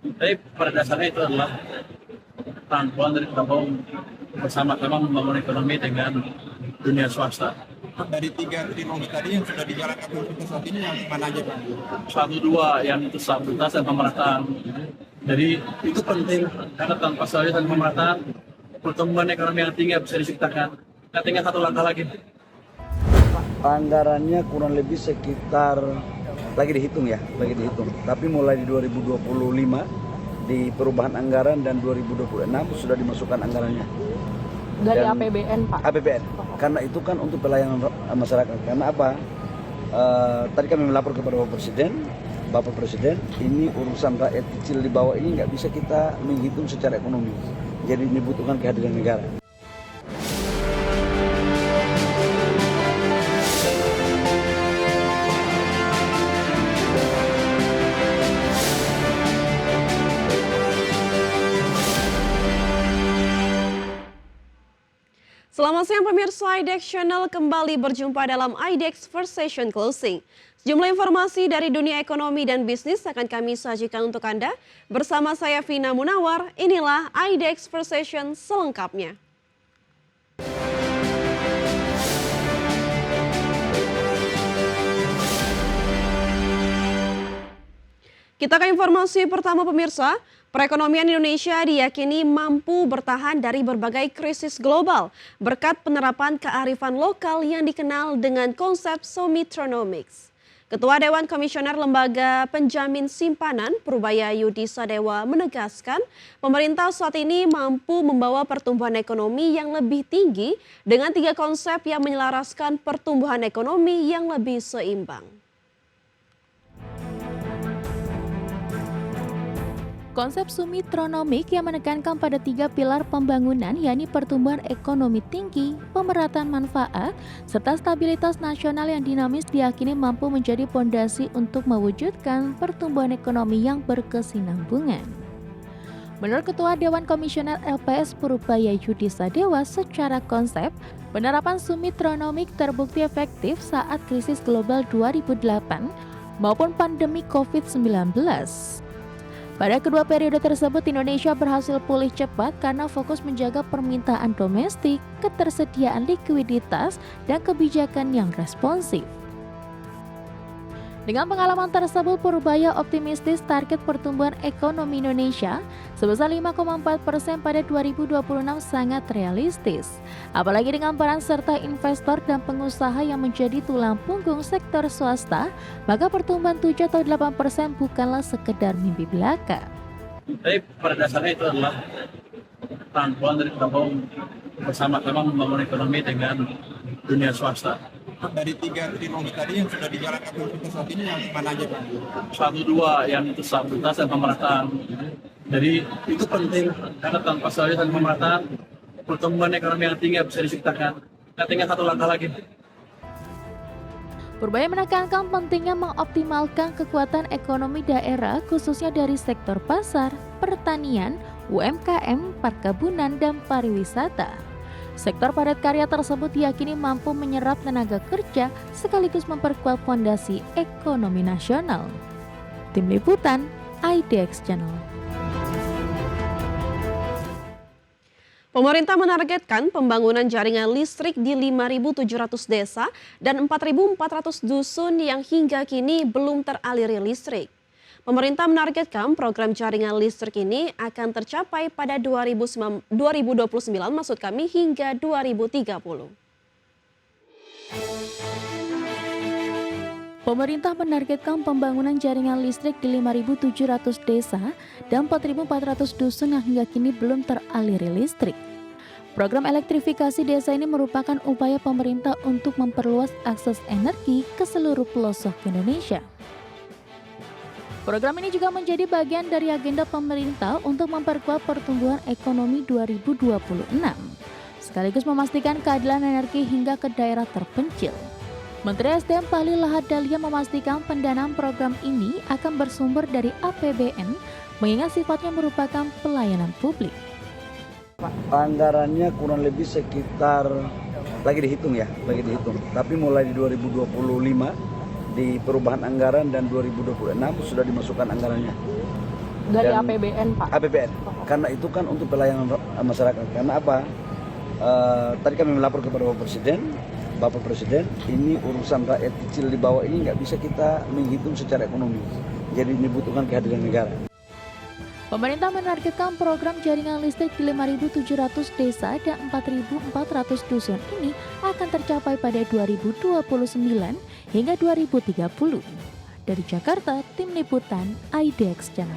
Tapi pada dasarnya itu adalah rangkuman dari Prabowo bersama-sama membangun ekonomi dengan dunia swasta. Dari 3 trilogi tadi yang sudah dijalankan untuk saat ini yang mana aja Pak? Satu dua yang itu stabilitas dan pemerataan. Jadi itu penting karena tanpa stabilitas dan pemerataan pertumbuhan ekonomi yang tinggi bisa diciptakan. Nah, tinggal satu langkah lagi. Anggarannya kurang lebih sekitar lagi dihitung. Tapi mulai di 2025 di perubahan anggaran dan 2026 sudah dimasukkan anggarannya. Dari Dan APBN, Pak? APBN. Karena itu kan untuk pelayanan masyarakat. Karena apa? Tadi kami melapor kepada Bapak Presiden, ini urusan rakyat kecil di bawah ini nggak bisa kita menghitung secara ekonomi. Jadi dibutuhkan kehadiran negara. Selamat siang pemirsa IDEX Channel, kembali berjumpa dalam IDEX First Session Closing. Sejumlah informasi dari dunia ekonomi dan bisnis akan kami sajikan untuk Anda. Bersama saya Vina Munawar, inilah IDEX First Session selengkapnya. Kita ke informasi pertama pemirsa. Perekonomian Indonesia diyakini mampu bertahan dari berbagai krisis global berkat penerapan kearifan lokal yang dikenal dengan konsep Sumitronomics. Ketua Dewan Komisioner Lembaga Penjamin Simpanan Purbaya Yudi Sadewa menegaskan pemerintah saat ini mampu membawa pertumbuhan ekonomi yang lebih tinggi dengan 3 konsep yang menyelaraskan pertumbuhan ekonomi yang lebih seimbang. Konsep Sumitronomik yang menekankan pada 3 pilar pembangunan, yakni pertumbuhan ekonomi tinggi, pemerataan manfaat, serta stabilitas nasional yang dinamis diyakini mampu menjadi fondasi untuk mewujudkan pertumbuhan ekonomi yang berkesinambungan. Menurut Ketua Dewan Komisioner LPS Purbaya Yudi Sadewa, secara konsep, penerapan Sumitronomik terbukti efektif saat krisis global 2008 maupun pandemi COVID-19. Pada kedua periode tersebut, Indonesia berhasil pulih cepat karena fokus menjaga permintaan domestik, ketersediaan likuiditas, dan kebijakan yang responsif. Dengan pengalaman tersebut, Purbaya optimistis target pertumbuhan ekonomi Indonesia sebesar 5,4% pada 2026 sangat realistis. Apalagi dengan peran serta investor dan pengusaha yang menjadi tulang punggung sektor swasta, maka pertumbuhan 7 atau 8% bukanlah sekedar mimpi belaka. Tapi pada dasarnya itu adalah rangkuman dari Prabowo bersama-sama membangun ekonomi dengan dunia swasta. Dari 3 trilogi tadi yang sudah dijalankan untuk saat ini yang mana aja Pak? Satu dua yang itu stabilitas dan pemerataan. Jadi itu penting karena tanpa stabilitas dan pemerataan pertumbuhan ekonomi yang tinggi bisa diciptakan. Nah, tinggal satu langkah lagi. Purbaya menekankan pentingnya mengoptimalkan kekuatan ekonomi daerah khususnya dari sektor pasar, pertanian, UMKM, perkebunan, dan pariwisata. Sektor padat karya tersebut diyakini mampu menyerap tenaga kerja sekaligus memperkuat fondasi ekonomi nasional. Tim Liputan, IDEX Channel. Pemerintah menargetkan pembangunan jaringan listrik di 5.700 desa dan 4.400 dusun yang hingga kini belum teraliri listrik. Pemerintah menargetkan program jaringan listrik ini akan tercapai pada 2029 hingga 2030. Pemerintah menargetkan pembangunan jaringan listrik di 5.700 desa dan 4.400 dusun yang hingga kini belum teraliri listrik. Program elektrifikasi desa ini merupakan upaya pemerintah untuk memperluas akses energi ke seluruh pelosok Indonesia. Program ini juga menjadi bagian dari agenda pemerintah untuk memperkuat pertumbuhan ekonomi 2026, sekaligus memastikan keadilan energi hingga ke daerah terpencil. Menteri SDM Bahlil Lahadalia memastikan pendanaan program ini akan bersumber dari APBN, mengingat sifatnya merupakan pelayanan publik. Anggarannya kurang lebih sekitar lagi dihitung. Tapi mulai di 2025 di perubahan anggaran dan 2026 sudah dimasukkan anggarannya. Dari Dan APBN, Pak. APBN. Karena itu kan untuk pelayanan masyarakat. Karena apa? Tadi kami melapor kepada Bapak Presiden, ini urusan rakyat kecil di bawah ini nggak bisa kita menghitung secara ekonomi. Jadi dibutuhkan kehadiran negara. Pemerintah menargetkan program jaringan listrik di 5.700 desa dan 4.400 dusun ini akan tercapai pada 2029 hingga 2030. Dari Jakarta, Tim Liputan IDX Channel.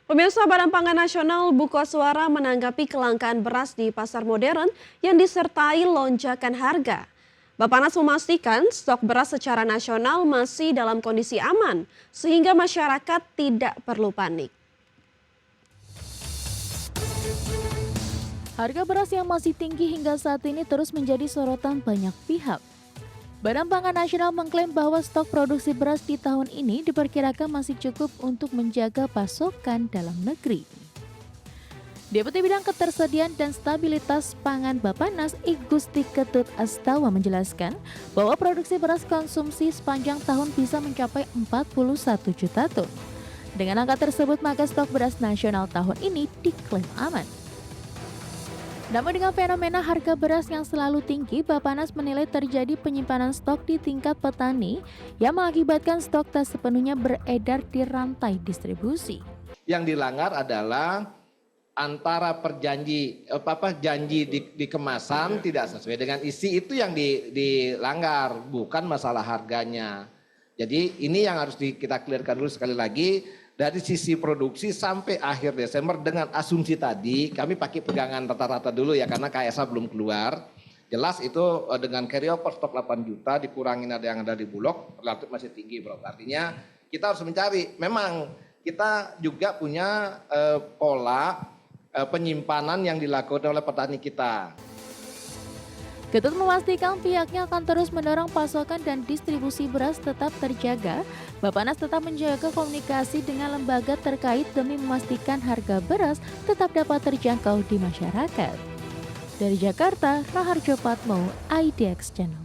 Pemirsa, Badan Pangan Nasional buka suara menanggapi kelangkaan beras di pasar modern yang disertai lonjakan harga. Bappenas memastikan stok beras secara nasional masih dalam kondisi aman, sehingga masyarakat tidak perlu panik. Harga beras yang masih tinggi hingga saat ini terus menjadi sorotan banyak pihak. Badan Pangan Nasional mengklaim bahwa stok produksi beras di tahun ini diperkirakan masih cukup untuk menjaga pasokan dalam negeri. Deputi Bidang Ketersediaan dan Stabilitas Pangan Bappenas I Gusti Ketut Astawa menjelaskan bahwa produksi beras konsumsi sepanjang tahun bisa mencapai 41 juta ton. Dengan angka tersebut maka stok beras nasional tahun ini diklaim aman. Namun dengan fenomena harga beras yang selalu tinggi, Bappenas menilai terjadi penyimpanan stok di tingkat petani yang mengakibatkan stok tak sepenuhnya beredar di rantai distribusi. Yang dilanggar adalah antara janji di kemasan tidak sesuai dengan isi, itu yang dilanggar, bukan masalah harganya. Jadi ini yang harus kita clearkan dulu sekali lagi. Dari sisi produksi sampai akhir Desember dengan asumsi tadi, kami pakai pegangan rata-rata dulu ya, karena KSA belum keluar. Jelas itu dengan carryover stok 8 juta dikurangin ada yang ada di Bulog, relatif masih tinggi bro. Artinya kita harus mencari, memang kita juga punya pola penyimpanan yang dilakukan oleh petani kita. Ketut memastikan pihaknya akan terus mendorong pasokan dan distribusi beras tetap terjaga. Bappenas tetap menjaga komunikasi dengan lembaga terkait demi memastikan harga beras tetap dapat terjangkau di masyarakat. Dari Jakarta, Raharjo Patmo, IDX Channel.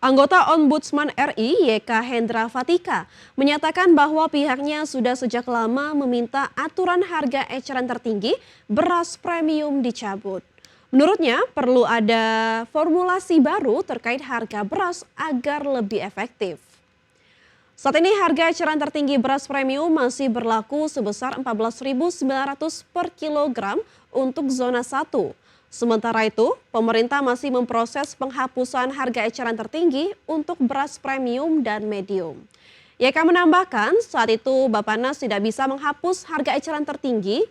Anggota Ombudsman RI YK Hendra Fatika menyatakan bahwa pihaknya sudah sejak lama meminta aturan harga eceran tertinggi beras premium dicabut. Menurutnya perlu ada formulasi baru terkait harga beras agar lebih efektif. Saat ini harga eceran tertinggi beras premium masih berlaku sebesar 14.900 per kilogram untuk zona 1. Sementara itu, pemerintah masih memproses penghapusan harga eceran tertinggi untuk beras premium dan medium. YK menambahkan saat itu Bappenas tidak bisa menghapus harga eceran tertinggi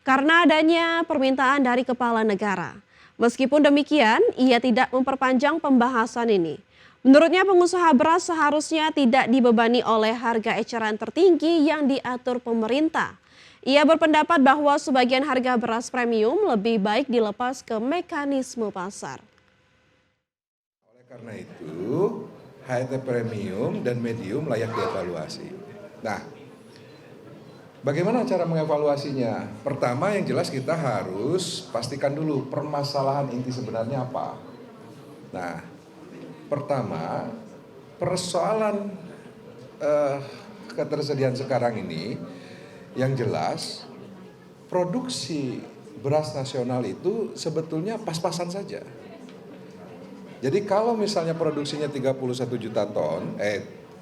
karena adanya permintaan dari kepala negara. Meskipun demikian, ia tidak memperpanjang pembahasan ini. Menurutnya pengusaha beras seharusnya tidak dibebani oleh harga eceran tertinggi yang diatur pemerintah. Ia berpendapat bahwa sebagian harga beras premium lebih baik dilepas ke mekanisme pasar. Oleh karena itu, HT premium dan medium layak dievaluasi. Nah, bagaimana cara mengevaluasinya? Pertama yang jelas kita harus pastikan dulu permasalahan inti sebenarnya apa. Nah, pertama persoalan ketersediaan sekarang ini yang jelas produksi beras nasional itu sebetulnya pas-pasan saja. Jadi kalau misalnya produksinya 31 juta ton,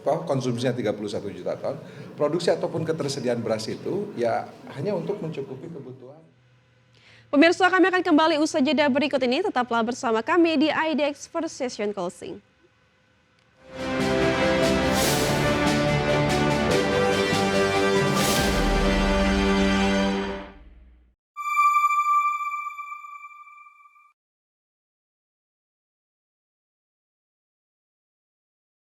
konsumsinya 31 juta ton, produksi ataupun ketersediaan beras itu ya hanya untuk mencukupi kebutuhan. Pemirsa, kami akan kembali usai jeda berikut ini. Tetaplah bersama kami di IDX First Session Closing.